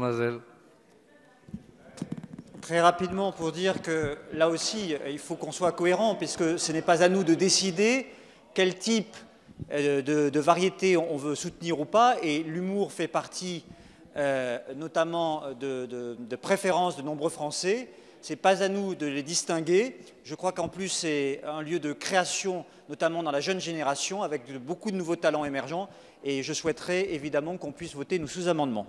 Mademoiselle. Très rapidement pour dire que là aussi, il faut qu'on soit cohérent, puisque ce n'est pas à nous de décider quel type de variété on veut soutenir ou pas, et l'humour fait partie notamment de préférences de nombreux Français. Ce n'est pas à nous de les distinguer. Je crois qu'en plus, c'est un lieu de création, notamment dans la jeune génération, avec beaucoup de nouveaux talents émergents, et je souhaiterais évidemment qu'on puisse voter nos sous-amendements.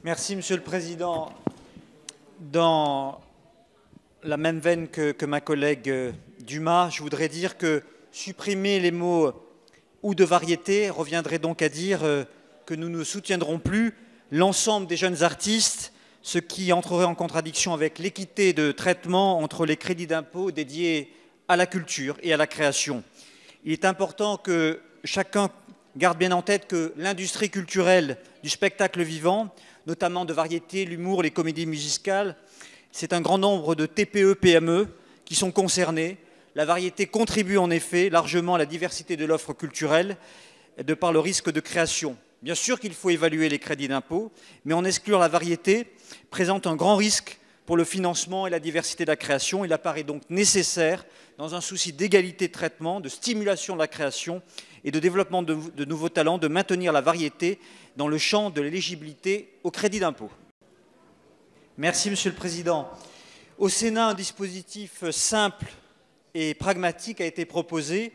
Merci, Monsieur le Président. Dans la même veine que ma collègue Dumas, je voudrais dire que supprimer les mots « ou de variété » reviendrait donc à dire que nous ne soutiendrons plus l'ensemble des jeunes artistes, ce qui entrerait en contradiction avec l'équité de traitement entre les crédits d'impôt dédiés à la culture et à la création. Il est important que chacun garde bien en tête que l'industrie culturelle du spectacle vivant, notamment de variété, l'humour, les comédies musicales, c'est un grand nombre de TPE, PME qui sont concernés. La variété contribue en effet largement à la diversité de l'offre culturelle de par le risque de création. Bien sûr qu'il faut évaluer les crédits d'impôt, mais en exclure la variété présente un grand risque pour le financement et la diversité de la création. Il apparaît donc nécessaire, dans un souci d'égalité de traitement, de stimulation de la création et de développement de nouveaux talents, de maintenir la variété dans le champ de l'éligibilité au crédit d'impôt. Merci, Monsieur le Président. Au Sénat, un dispositif simple et pragmatique a été proposé,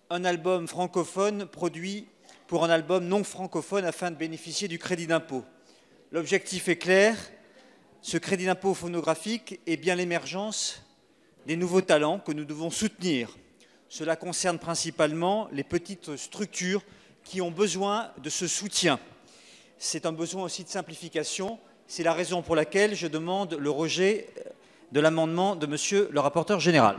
un album francophone produit pour un album non francophone afin de bénéficier du crédit d'impôt. L'objectif est clair, ce crédit d'impôt phonographique est bien l'émergence des nouveaux talents que nous devons soutenir. Cela concerne principalement les petites structures qui ont besoin de ce soutien. C'est un besoin aussi de simplification. C'est la raison pour laquelle je demande le rejet de l'amendement de Monsieur le rapporteur général.